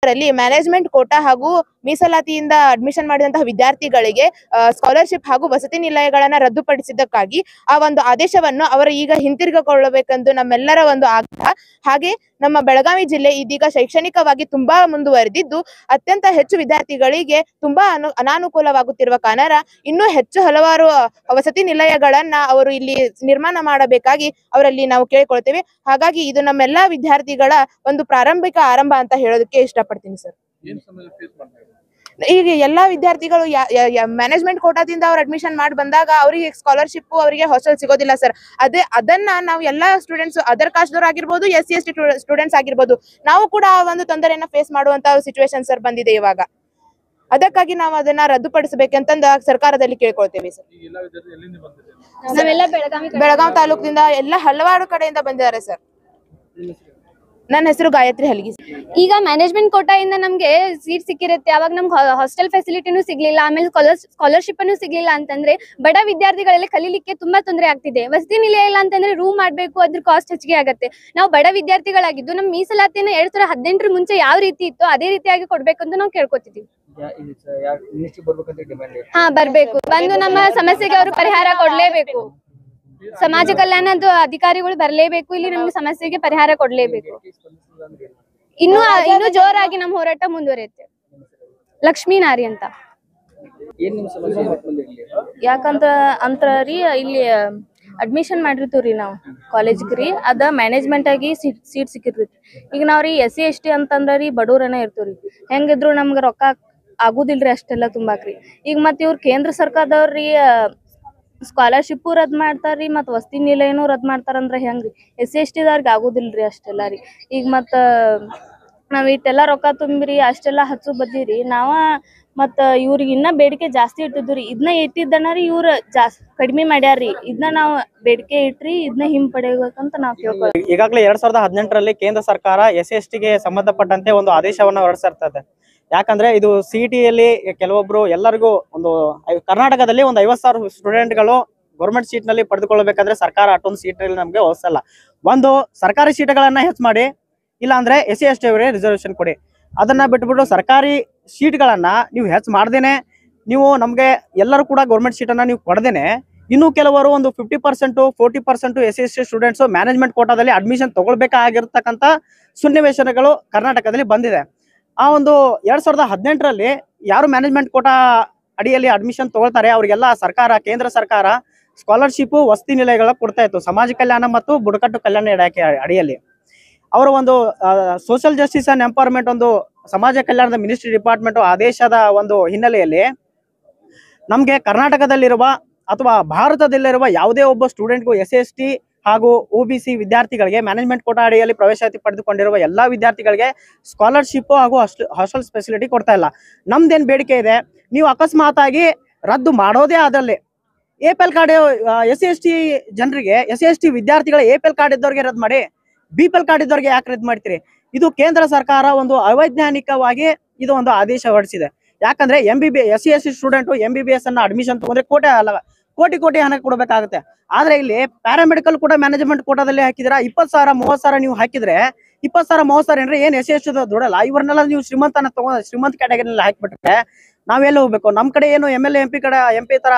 ಅದರಲ್ಲಿ management quota ಹಾಗೂ ಮೀಸಲಾತಿಯಿಂದ admission ಮಾಡಿದಂತಹ ವಿದ್ಯಾರ್ಥಿಗಳಿಗೆ ಸ್ಕಾಲರ್ಶಿಪ್ ಹಾಗೂ ವಸತಿ ನಿಲಯಗಳನ್ನ ರದ್ದುಪಡಿಸಿದ್ದಕ್ಕಾಗಿ ಆ ಒಂದು ಆದೇಶವನ್ನು ಅವರು ಈಗ ಹಿಂತಿರುಗಿಕೊಳ್ಳಬೇಕೆಂದು ನಮ್ಮೆಲ್ಲರ ಒಂದು ಆಗ್ರಹ. ಹಾಗೆ ನಮ್ಮ ಬೆಳಗಾವಿ ಜಿಲ್ಲೆ ಇದೀಗ ಶೈಕ್ಷಣಿಕವಾಗಿ ತುಂಬಾ ಮುಂದುವರೆದಿದ್ದು ಅತ್ಯಂತ ಹೆಚ್ಚು ವಿದ್ಯಾರ್ಥಿಗಳಿಗೆ ತುಂಬಾ ಅನಾನುಕೂಲವಾಗುತ್ತಿರುವ ಕಾರಣ ಇನ್ನೂ ಹೆಚ್ಚು ಹಲವಾರು ವಸತಿ ನಿಲಯಗಳನ್ನ ಅವರು ಇಲ್ಲಿ ನಿರ್ಮಾಣ ಮಾಡಬೇಕಾಗಿ ಅವರಲ್ಲಿ ನಾವು ಕೇಳಿಕೊಳ್ತೇವೆ. ಹಾಗಾಗಿ ಇದು ನಮ್ಮೆಲ್ಲಾ ವಿದ್ಯಾರ್ಥಿಗಳ ಒಂದು ಪ್ರಾರಂಭಿಕ ಆರಂಭ ಅಂತ ಹೇಳೋದಕ್ಕೆ ಇಷ್ಟಪಡ್ತೀನಿ ಸರ್. ಈಗ ಎಲ್ಲಾ ವಿದ್ಯಾರ್ಥಿಗಳು ಮ್ಯಾನೇಜ್ಮೆಂಟ್ ಕೋಟಾದಿಂದ ಅವ್ರು ಅಡ್ಮಿಷನ್ ಮಾಡಿ ಬಂದಾಗ ಅವರಿಗೆ ಸ್ಕಾಲರ್ಶಿಪ್ ಅವರಿಗೆ ಹಾಸ್ಟೆಲ್ ಸಿಗೋದಿಲ್ಲ ಸರ್. ಅದನ್ನ ನಾವು ಎಲ್ಲಾ ಸ್ಟೂಡೆಂಟ್ಸ್ ಅದರ್ ಕಾಸ್ಟ್ ದವರು ಆಗಿರ್ಬೋದು, SC ST ಸ್ಟೂಡೆಂಟ್ಸ್ ಆಗಿರ್ಬೋದು, ನಾವು ಕೂಡ ಆ ಒಂದು ತೊಂದರೆಯನ್ನ ಫೇಸ್ ಮಾಡುವಂತ ಸಿಚುವೇಶನ್ ಸರ್ ಬಂದಿದೆ ಇವಾಗ. ಅದಕ್ಕಾಗಿ ನಾವು ಅದನ್ನ ರದ್ದುಪಡಿಸಬೇಕಂತಂದ ಸರ್ಕಾರದಲ್ಲಿ ಕೇಳ್ಕೊಳ್ತೇವೆ ಸರ್. ಬೆಳಗಾವಿ ತಾಲೂಕಿನಿಂದ ಎಲ್ಲ ಹಲವಾರು ಕಡೆಯಿಂದ ಬಂದಿದ್ದಾರೆ ಸರ್. ನನ್ನ ಹೆಸರು ಗಾಯತ್ರಿ ಹಲಗಿ. ಈಗ ಮ್ಯಾನೇಜ್ಮೆಂಟ್ ಕೋಟಾಯಿಂದ ನಮ್ಗೆ ಸೀಟ್ ಸಿಕ್ಕಿರುತ್ತೆ, ಅವಾಗ ನಮ್ಗೆ ಹಾಸ್ಟೆಲ್ ಫೆಸಿಲಿಟಿನೂ ಸಿಗ್ಲಿಲ್ಲ, ಆಮೇಲೆ ಸ್ಕಾಲರ್ಶಿಪ್ ಅನ್ನು ಸಿಗ್ಲಿಲ್ಲ ಅಂತಂದ್ರೆ ಬಡ ವಿದ್ಯಾರ್ಥಿಗಳೆಲ್ಲ ಕಲೀಲಿಕ್ಕೆ ತುಂಬಾ ತೊಂದರೆ ಆಗ್ತಿದೆ. ವಸತಿ ನಿಲಯ ಇಲ್ಲ ಅಂತಂದ್ರೆ ರೂಮ್ ಮಾಡ್ಬೇಕು, ಅದ್ರ ಕಾಸ್ಟ್ ಹೆಚ್ಚಿಗೆ ಆಗುತ್ತೆ. ನಾವು ಬಡ ವಿದ್ಯಾರ್ಥಿಗಳಾಗಿದ್ದು ನಮ್ಮ ಮೀಸಲಾತಿನ 2018 ಮುಂಚೆ ಯಾವ ರೀತಿ ಇತ್ತು ಅದೇ ರೀತಿಯಾಗಿ ಕೊಡ್ಬೇಕಂತ ನಾವು ಕೇಳ್ಕೊತಿದೀವಿ. ಹಾ ಬರ್ಬೇಕು, ಬಂದು ನಮ್ಮ ಸಮಸ್ಯೆಗೆ ಅವರು ಪರಿಹಾರ ಕೊಡ್ಲೇಬೇಕು. ಸಮಾಜ ಕಲ್ಯಾಣದ ಅಧಿಕಾರಿಗಳು ಬರ್ಲೇಬೇಕು, ಇಲ್ಲಿ ನಮ್ಗೆ ಸಮಸ್ಯೆಗೆ ಪರಿಹಾರ ಕೊಡ್ಲೇಬೇಕು. ಇನ್ನು ಜೋರಾಗಿ ನಮ್ಮ ಹೋರಾಟ ಮುಂದುವರಿಯುತ್ತೆ. ಲಕ್ಷ್ಮೀ ನಾರಿ ಅಂತ. ಯಾಕಂತ ರೀ ಇಲ್ಲಿ ಅಡ್ಮಿಷನ್ ಮಾಡಿರ್ತೀವ್ರಿ ನಾವು ಕಾಲೇಜ್ಗ್ರಿ, ಅದ ಮ್ಯಾನೇಜ್ಮೆಂಟ್ ಆಗಿ ಸೀಟ್ ಸಿಕ್ಕಿರ್ತೈತಿ. ಈಗ ನಾವ್ರಿ SC ST ಅಂತಂದ್ರಿ ಬಡವ್ರನ ಇರ್ತೀವ್ರಿ, ಹೆಂಗಿದ್ರು ನಮ್ಗೆ ರೊಕ್ಕ ಆಗುದಿಲ್ರಿ ಅಷ್ಟೆಲ್ಲ ತುಂಬಾಕ್ರಿ. ಈಗ ಮತ್ ಇವ್ರ ಕೇಂದ್ರ ಸರ್ಕಾರದವ್ರಿ ಸ್ಕಾಲರ್ಶಿಪ್ ರದ್ ಮಾಡ್ತಾರ್ರಿ, ಮತ್ ವಸತಿ ನಿಲಯನೂ ರದ್ ಮಾಡ್ತಾರಂದ್ರ ಹೆಂಗ್ರಿ? SC ST ದವ್ರಿಗೆ ಆಗುದಿಲ್ರಿ ಅಷ್ಟೆಲ್ಲ ರೀ. ಈಗ ನಾವ್ ಇಟ್ಟೆಲ್ಲಾ ರೊಕ್ಕ ತುಂಬಿರಿ ಅಷ್ಟೆಲ್ಲಾ ಹಚ್ಚು ಬದ್ದಿರಿ ನಾವ ಮತ್ತ ಇವ್ರಿಗೆ ಇನ್ನ ಬೇಡಿಕೆ ಜಾಸ್ತಿ ಇಟ್ಟಿದ್ರಿ. ಇದನ್ನ ಇಟ್ಟಿದ್ದನರಿ ಇವ್ರ ಕಡಿಮೆ ಮಾಡ್ಯಾರ್ರಿ. ಇದನ್ನ ನಾವ್ ಬೇಡಿಕೆ ಇಟ್ರಿ ಇದನ್ನ ಹಿಂಪಡೆಯಬೇಕಂತ ನಾವ್ ಕೇಳ್ಕೊಳ್ತೀವಿ. ಈಗಾಗಲೇ 2018ರಲ್ಲಿ ಕೇಂದ್ರ ಸರ್ಕಾರ SC ST ಗೆ ಸಂಬಂಧಪಟ್ಟಂತೆ ಒಂದು ಆದೇಶವನ್ನ ಹೊರಡಿಸಿರ್ತದೆ. ಯಾಕಂದ್ರೆ ಇದು CET-ಯಲ್ಲಿ ಕೆಲವೊಬ್ರು ಎಲ್ಲರಿಗೂ ಒಂದು ಕರ್ನಾಟಕದಲ್ಲಿ ಒಂದು 50,000 ಸ್ಟೂಡೆಂಟ್ಗಳು ಗೌರ್ಮೆಂಟ್ ಸೀಟ್ ನಲ್ಲಿ ಪಡೆದುಕೊಳ್ಳಬೇಕಾದ್ರೆ ಸರ್ಕಾರ ಅಷ್ಟೊಂದು ಸೀಟ್ ನಮ್ಗೆ ಹೊಸಲ್ಲ. ಒಂದು ಸರ್ಕಾರಿ ಸೀಟ್ಗಳನ್ನ ಹೆಚ್ಚು ಮಾಡಿ, ಇಲ್ಲ ಅಂದ್ರೆ SC ST ಅವರಿಗೆ ರಿಸರ್ವೇಶನ್ ಕೊಡಿ. ಅದನ್ನ ಬಿಟ್ಬಿಟ್ಟು ಸರ್ಕಾರಿ ಸೀಟ್ಗಳನ್ನ ನೀವು ಹೆಚ್ಚು ಮಾಡ್ದೇನೆ, ನೀವು ನಮ್ಗೆ ಎಲ್ಲರೂ ಕೂಡ ಗೌರ್ಮೆಂಟ್ ಸೀಟನ್ನ ನೀವು ಕೊಡದೇನೆ ಇನ್ನು ಕೆಲವರು ಒಂದು 50% 40% SC ST ಸ್ಟೂಡೆಂಟ್ಸ್ ಮ್ಯಾನೇಜ್ಮೆಂಟ್ ಕೋಟಾದಲ್ಲಿ ಅಡ್ಮಿಷನ್ ತಗೊಳ್ಬೇಕಾಗಿರ್ತಕ್ಕಂಥ ಸನ್ನಿವೇಶಗಳು ಕರ್ನಾಟಕದಲ್ಲಿ ಬಂದಿದೆ. ಆ ಒಂದು 2018ರಲ್ಲಿ ಯಾರು ಮ್ಯಾನೇಜ್ಮೆಂಟ್ ಕೋಟಾ ಅಡಿಯಲ್ಲಿ ಅಡ್ಮಿಷನ್ ತಗೊಳ್ತಾರೆ ಅವರಿಗೆಲ್ಲ ಕೇಂದ್ರ ಸರ್ಕಾರ ಸ್ಕಾಲರ್ಶಿಪ್ ವಸತಿ ನಿಲಯಗಳ ಕೊಡ್ತಾ ಇತ್ತು, ಸಮಾಜ ಕಲ್ಯಾಣ ಮತ್ತು ಬುಡಕಟ್ಟು ಕಲ್ಯಾಣ ಇಲಾಖೆ ಅಡಿಯಲ್ಲಿ. ಅವರ ಒಂದು ಸೋಷಿಯಲ್ ಜಸ್ಟಿಸ್ ಅಂಡ್ ಎಂಪವರ್ಮೆಂಟ್ ಒಂದು ಸಮಾಜ ಕಲ್ಯಾಣದ ಮಿನಿಸ್ಟ್ರಿ ಡಿಪಾರ್ಟ್ಮೆಂಟ್ ಆದೇಶದ ಒಂದು ಹಿನ್ನೆಲೆಯಲ್ಲಿ ನಮ್ಗೆ ಕರ್ನಾಟಕದಲ್ಲಿರುವ ಅಥವಾ ಭಾರತದಲ್ಲಿರುವ ಯಾವುದೇ ಒಬ್ಬ ಸ್ಟೂಡೆಂಟ್ಗೂ SC ST ಹಾಗೂ OBC ವಿದ್ಯಾರ್ಥಿಗಳಿಗೆ ಮ್ಯಾನೇಜ್ಮೆಂಟ್ ಕೋಟಾ ಅಡಿಯಲ್ಲಿ ಪ್ರವೇಶಾತಿ ಪಡೆದುಕೊಂಡಿರುವ ಎಲ್ಲಾ ವಿದ್ಯಾರ್ಥಿಗಳಿಗೆ ಸ್ಕಾಲರ್ಶಿಪ್ ಹಾಗೂ ಹಾಸ್ಟೆಲ್ ಫೆಸಿಲಿಟಿ ಕೊಡ್ತಾ ಇಲ್ಲ. ನಮ್ದೇನ್ ಬೇಡಿಕೆ ಇದೆ, ನೀವು ಅಕಸ್ಮಾತ್ ಆಗಿ ರದ್ದು ಮಾಡೋದೇ ಆದಲ್ಲಿ APL ಕಾರ್ಡ್ SC ST ಜನರಿಗೆ SC ST ವಿದ್ಯಾರ್ಥಿಗಳ APL ಕಾರ್ಡ್ ಇದ್ದವ್ರಿಗೆ ರದ್ದು ಮಾಡಿ, BPL ಕಾರ್ಡ್ ಇದ್ದವ್ರಿಗೆ ಯಾಕೆ ರದ್ದು ಮಾಡ್ತೀರಿ? ಇದು ಕೇಂದ್ರ ಸರ್ಕಾರ ಒಂದು ಅವೈಜ್ಞಾನಿಕವಾಗಿ ಇದು ಒಂದು ಆದೇಶ ಹೊರಡಿಸಿದೆ. ಯಾಕಂದ್ರೆ SC ST ಸ್ಟೂಡೆಂಟ್ MBBS ಅನ್ನ ಅಡ್ಮಿಷನ್ ತಗೊಂಡ್ರೆ ಕೋಟಿ ಹಣ ಕೊಡಬೇಕಾಗುತ್ತೆ. ಆದ್ರೆ ಇಲ್ಲಿ ಪ್ಯಾರಾಮೆಡಿಕಲ್ ಕೂಡ ಮ್ಯಾನೇಜ್ಮೆಂಟ್ ಕೋಟಾದಲ್ಲಿ ಹಾಕಿದ್ರ 20,000 30,000 ನೀವು ಹಾಕಿದ್ರೆ 20,000 30,000 ಅಂದ್ರೆ ಏನ್ SC ST ದುಡಲ್ಲ. ಇವರನ್ನೆಲ್ಲ ನೀವು ಶ್ರೀಮಂತ ಕ್ಯಾಟಗರಿನಲ್ಲಿ ಹಾಕಿಬಿಟ್ರೆ ನಾವೆಲ್ಲ ಹೋಗ್ಬೇಕು? ನಮ್ ಕಡೆ ಏನು MLA MP ತರ